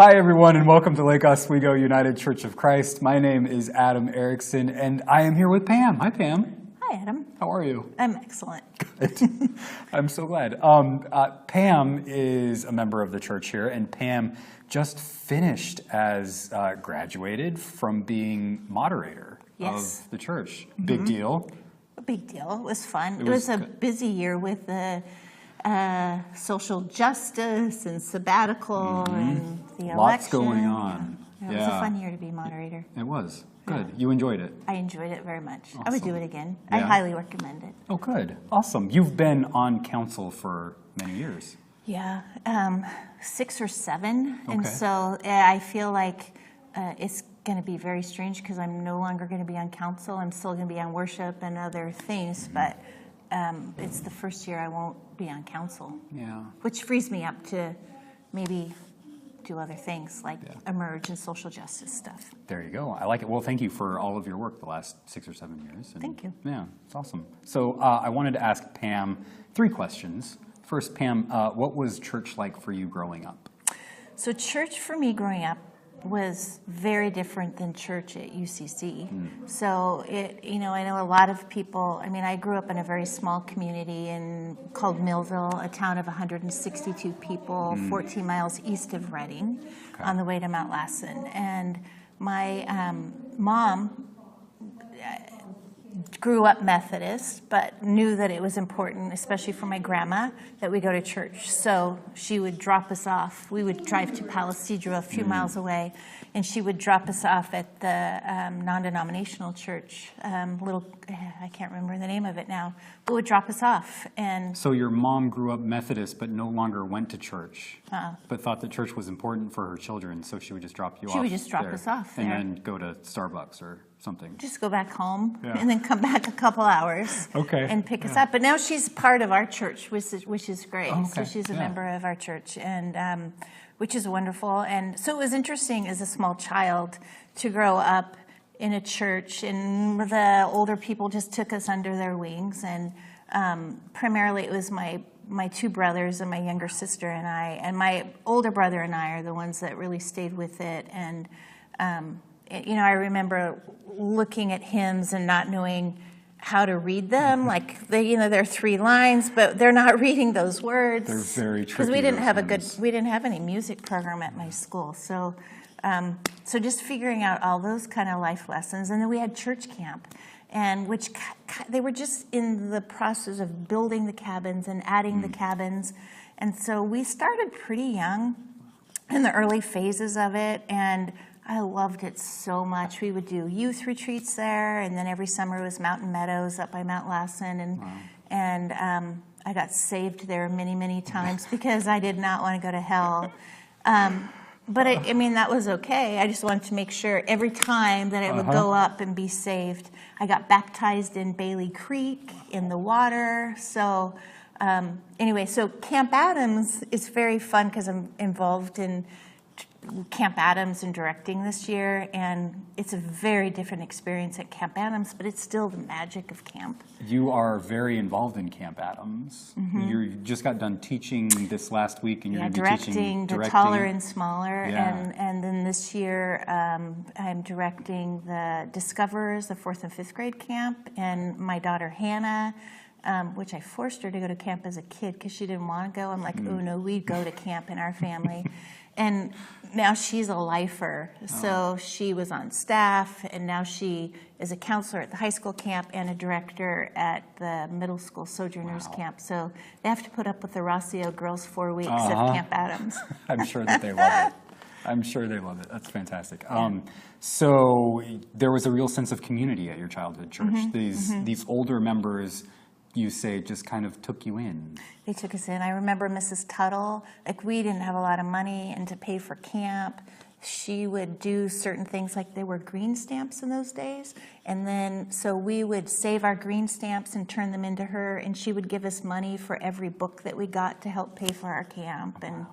Hi, everyone, and welcome to Lake Oswego United Church of Christ. My name is Adam Erickson, and I am here with Pam. Hi, Pam. Hi, Adam. How are you? I'm excellent. Good. I'm so glad. Pam is a member of the church here, and Pam just finished as graduated from being moderator of the church. Mm-hmm. Big deal. A big deal. It was fun. It was a busy year with the social justice and sabbatical and the election. Lots going on. Yeah. It was a fun year to be moderator. It was. Good. Yeah. You enjoyed it? I enjoyed it very much. Awesome. I would do it again. Yeah. I highly recommend it. Oh, good. Awesome. You've been on council for many years. Yeah, 6 or 7. Okay. And so I feel like it's going to be very strange because I'm no longer going to be on council. I'm still going to be on worship and other things, but it's the first year I won't be on council. Yeah. Which frees me up to maybe do other things like emerge and social justice stuff. There you go. I like it. Well, thank you for all of your work the last 6 or 7 years. And thank you. Yeah, it's awesome. So I wanted to ask Pam 3 questions. First, Pam, what was church like for you growing up? So church for me growing up was very different than church at UCC. So I know a lot of people. I mean, I grew up in a very small community called Millville, a town of 162 people, 14 miles east of Reading, on the way to Mount Lassen. And my mom grew up Methodist, but knew that it was important, especially for my grandma, that we go to church. So she would drop us off. We would drive to Palisadro, a few miles away, and she would drop us off at the non-denominational church. I can't remember the name of it now, but would drop us off. And so your mom grew up Methodist, but no longer went to church, but thought that church was important for her children, so she would just drop you off. She would just drop us off there. And then go to Starbucks or something. Just go back home and then come back a couple hours and pick us up. But now she's part of our church, which is great. Oh, okay. So she's a member of our church, and which is wonderful. And so it was interesting as a small child to grow up in a church, and the older people just took us under their wings. And primarily it was my 2 brothers and my younger sister and I, and my older brother and I are the ones that really stayed with it. And I remember looking at hymns and not knowing how to read them. Like there are 3 lines, but they're not reading those words. They're very tricky. Because we didn't have any music program at my school. So just figuring out all those kind of life lessons, and then we had church camp, and which they were just in the process of building the cabins and adding the cabins, and so we started pretty young in the early phases of it, and I loved it so much. We would do youth retreats there, and then every summer it was Mountain Meadows up by Mount Lassen, and I got saved there many, many times because I did not want to go to hell. But that was okay. I just wanted to make sure every time that I would go up and be saved. I got baptized in Bailey Creek in the water. So so Camp Adams is very fun because I'm involved in Camp Adams and directing this year, and it's a very different experience at Camp Adams, but it's still the magic of camp. You are very involved in Camp Adams. You just got done teaching this last week, and you're going to be directing the Taller and Smaller, and then this year I'm directing the Discoverers, the 4th and 5th grade camp, and my daughter Hannah, which I forced her to go to camp as a kid because she didn't want to go. I'm like, oh no, we go to camp in our family. And now she's a lifer, so she was on staff, and now she is a counselor at the high school camp and a director at the middle school Sojourners camp. So they have to put up with the Rossio girls 4 weeks at Camp Adams. I'm sure that they love it. I'm sure they love it. That's fantastic. So there was a real sense of community at your childhood church. These older members, you say, just kind of took you in. They took us in. I remember Mrs. Tuttle. We didn't have a lot of money and to pay for camp. She would do certain things, like there were green stamps in those days. And then, so we would save our green stamps and turn them into her, and she would give us money for every book that we got to help pay for our camp. And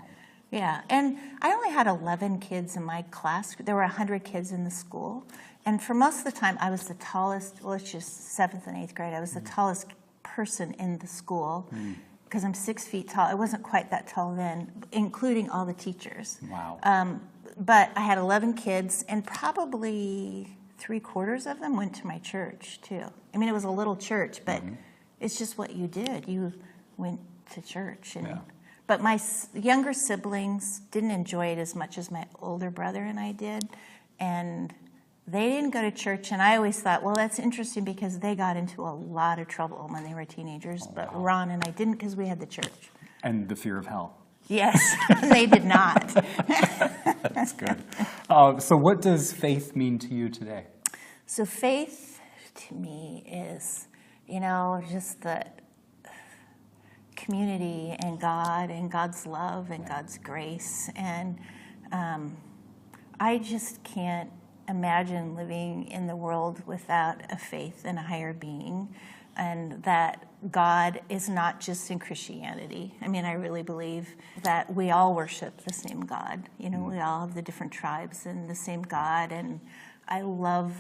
and I only had 11 kids in my class. There were 100 kids in the school. And for most of the time, I was the tallest, well, it's just 7th and 8th grade. I was the tallest person in the school because I'm 6 feet tall. I wasn't quite that tall then, including all the teachers. Wow. but I had 11 kids, and probably 3/4 of them went to my church too. I mean, it was a little church, but it's just what you did. You went to church. And, but my younger siblings didn't enjoy it as much as my older brother and I did. And they didn't go to church. And I always thought, well, that's interesting because they got into a lot of trouble when they were teenagers. But Ron and I didn't because we had the church. And the fear of hell. Yes, they did not. That's good. So what does faith mean to you today? So faith to me is, just the community and God and God's love and God's grace. And I just can't imagine living in the world without a faith in a higher being, and that God is not just in Christianity. I mean, I really believe that we all worship the same God. We all have the different tribes and the same God. And I love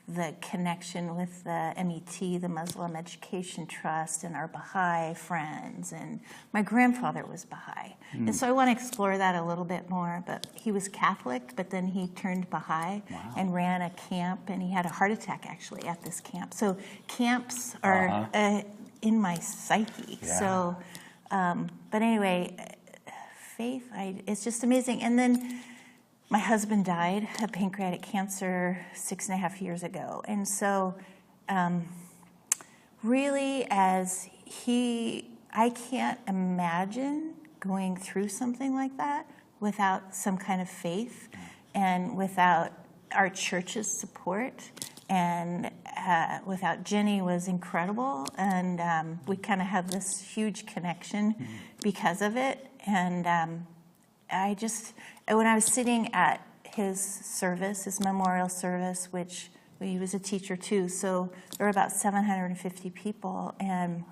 the connection with the MET, the Muslim Education Trust, and our Baha'i friends. And my grandfather was Baha'i. And so I want to explore that a little bit more. But he was Catholic, but then he turned Baha'i and ran a camp. And he had a heart attack, actually, at this camp. So camps are in my psyche. Yeah. So, but anyway, faith, it's just amazing. And then my husband died of pancreatic cancer 6.5 years ago. And so really I can't imagine going through something like that without some kind of faith and without our church's support. And without Jenny was incredible. And we kind of have this huge connection because of it. And when I was sitting at his service, his memorial service, which he was a teacher too, so there were about 750 people, and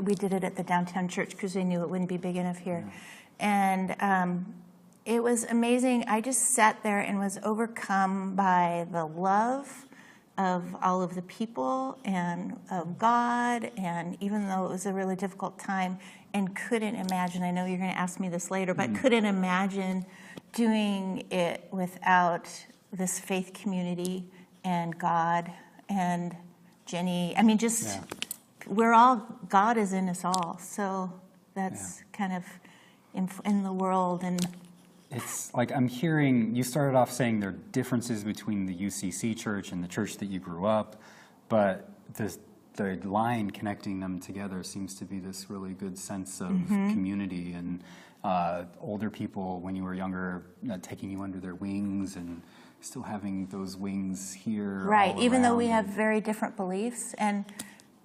we did it at the downtown church because we knew it wouldn't be big enough here. And it was amazing. I just sat there and was overcome by the love of all of the people and of God, and even though it was a really difficult time, and couldn't imagine, I know you're going to ask me this later, but couldn't imagine doing it without this faith community and God and Jenny. I mean, God is in us all. So that's kind of in the world. And it's like I'm hearing, you started off saying there are differences between the UCC church and the church that you grew up, but the line connecting them together seems to be this really good sense of community and older people when you were younger taking you under their wings and still having those wings here. Right, even though we have very different beliefs. And,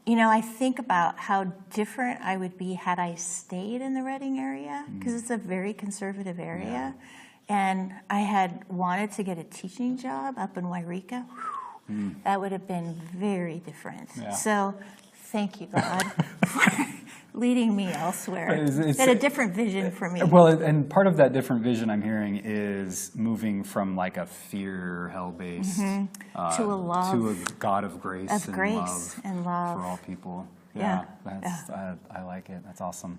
I think about how different I would be had I stayed in the Redding area, because it's a very conservative area. And I had wanted to get a teaching job up in Wairika. That would have been very different. So thank you, God, for leading me elsewhere. It's had a different vision for me. Well, and part of that different vision I'm hearing is moving from like a fear, hell-based to a love, to a God of grace, and love for all people. I like it. That's awesome.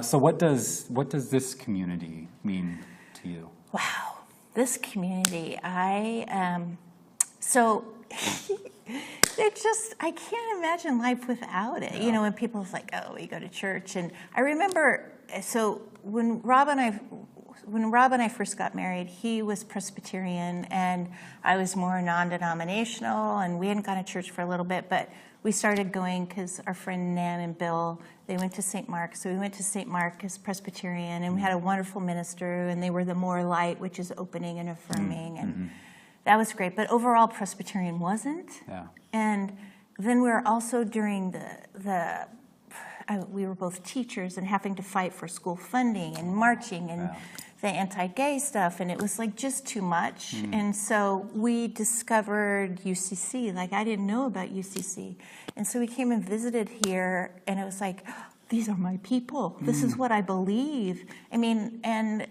So what does this community mean to you? Wow, this community, I can't imagine life without it. When people's like, oh, we go to church. And I remember, so when Rob and I first got married, he was Presbyterian and I was more non-denominational, and we hadn't gone to church for a little bit, but we started going because our friend Nan and Bill, they went to St. Mark. So we went to St. Mark as Presbyterian, and we had a wonderful minister, and they were the More Light, which is opening and affirming. And that was great, but overall Presbyterian wasn't. And then we were also during we were both teachers and having to fight for school funding and marching and the anti-gay stuff, and it was like just too much. And so we discovered UCC. Like, I didn't know about UCC. And so we came and visited here, and it was like, these are my people. This is what I believe. I mean, and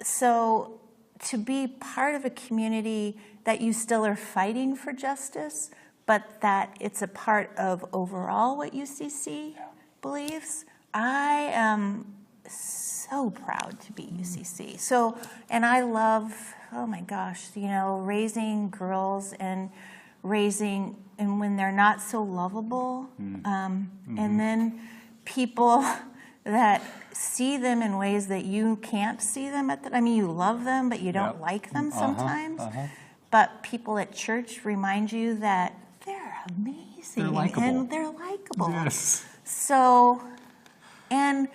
so to be part of a community that you still are fighting for justice, but that it's a part of overall what UCC believes, so proud to be UCC. So, and I love, oh my gosh, you know, raising girls and when they're not so lovable, and then people that see them in ways that you can't see them I mean, you love them, but you don't like them sometimes. But people at church remind you that they're amazing and they're likable. Yes. So, and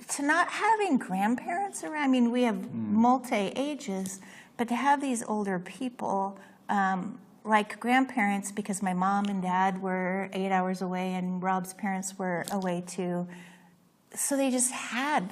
to not having grandparents around, I mean, we have multi-ages, but to have these older people, like grandparents, because my mom and dad were 8 hours away and Rob's parents were away too. So they just had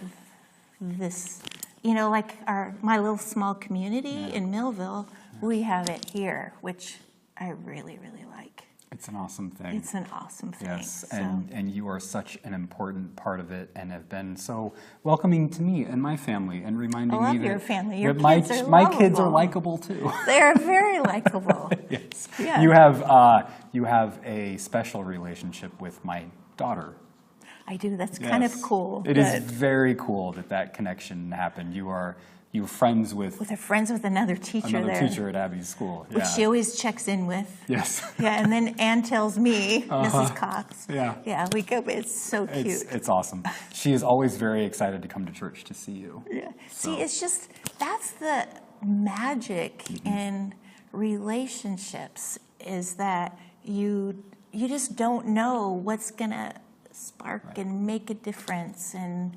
this, you know, like my little small community in Millville, we have it here, which I really, really like. It's an awesome thing. It's an awesome thing. Yes, so. and you are such an important part of it and have been so welcoming to me and my family and reminding me that your family. Your that kids are my kids are lovable. likable too. They're very likable. Yes. Yeah. You have a special relationship with my daughter. I do. That's kind of cool. It is very cool that connection happened. You're friends with another teacher there. Teacher at Abby's school. Yeah. Which she always checks in with. Yes. Yeah, and then Ann tells me, Mrs. Cox. Yeah. Yeah, we go. It's so cute. It's awesome. She is always very excited to come to church to see you. Yeah. So. See, it's just that's the magic in relationships is that you just don't know what's gonna spark and make a difference, and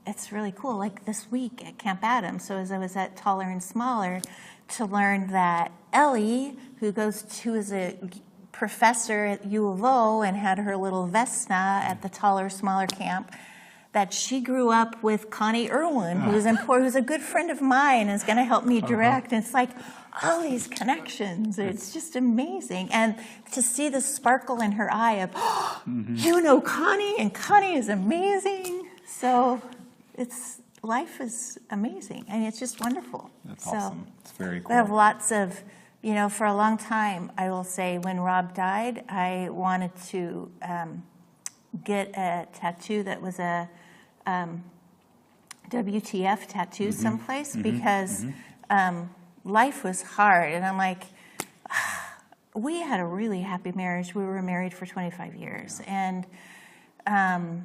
it's really cool. Like this week at Camp Adams, so as I was at Taller and Smaller, to learn that Ellie, who is a professor at U of O and had her little Vesna at the Taller Smaller camp, that she grew up with Connie Irwin, who's a good friend of mine and is going to help me direct. And it's like all these connections. It's just amazing. And to see the sparkle in her eye of, you know Connie, and Connie is amazing. So life is amazing, and it's just wonderful. That's awesome. It's very cool. We have lots of, you know, for a long time, I will say, when Rob died, I wanted to get a tattoo that was a WTF tattoo someplace because life was hard. And I'm like, we had a really happy marriage. We were married for 25 years. And I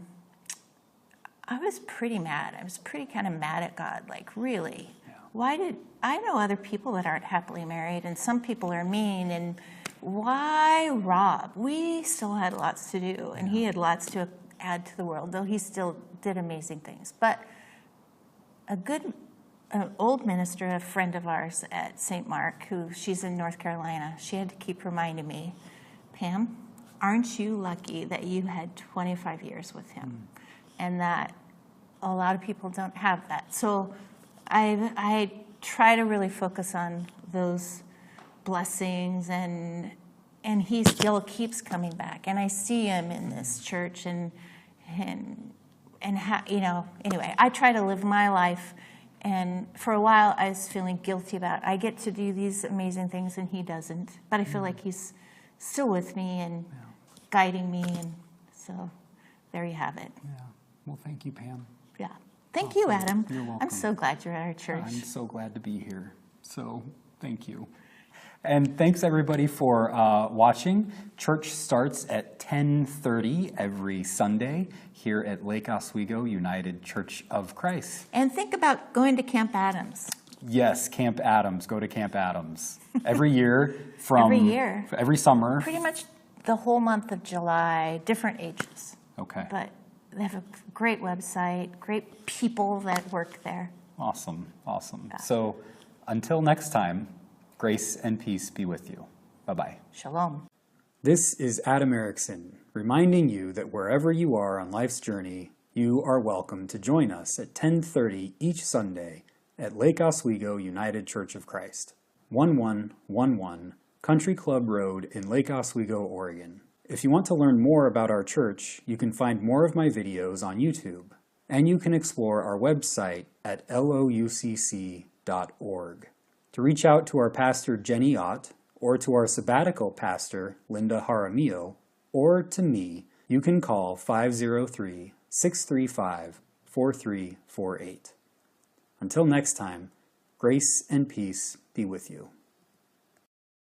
was pretty mad. I was pretty kind of mad at God. Like, really? Yeah. I know other people that aren't happily married, and some people are mean, and why Rob? We still had lots to do, and he had lots to add to the world, though he still did amazing things. But an old minister, a friend of ours at St. Mark, she's in North Carolina, she had to keep reminding me, Pam, aren't you lucky that you had 25 years with him? And that a lot of people don't have that. So I try to really focus on those blessings, and he still keeps coming back. And I see him in this church, you know, anyway, I try to live my life. And for a while, I was feeling guilty about it. I get to do these amazing things, and he doesn't. But I feel like he's still with me and guiding me, and so there you have it. Yeah. Well, thank you, Pam. Yeah. Thank you, Adam. You're welcome. I'm so glad you're at our church. I'm so glad to be here. So thank you. And thanks, everybody, for watching. Church starts at 10:30 every Sunday here at Lake Oswego United Church of Christ. And think about going to Camp Adams. Yes, Camp Adams. Go to Camp Adams. Every year. Every summer. Pretty much the whole month of July, different ages. Okay. But they have a great website, great people that work there. Awesome. Yeah. So until next time, grace and peace be with you. Bye-bye. Shalom. This is Adam Erickson, reminding you that wherever you are on life's journey, you are welcome to join us at 10:30 each Sunday at Lake Oswego United Church of Christ, 1111 Country Club Road in Lake Oswego, Oregon. If you want to learn more about our church, you can find more of my videos on YouTube, and you can explore our website at LOUCC.org. To reach out to our pastor, Jenny Ott, or to our sabbatical pastor, Linda Jaramillo, or to me, you can call 503-635-5600. 4348. Until next time, grace and peace be with you.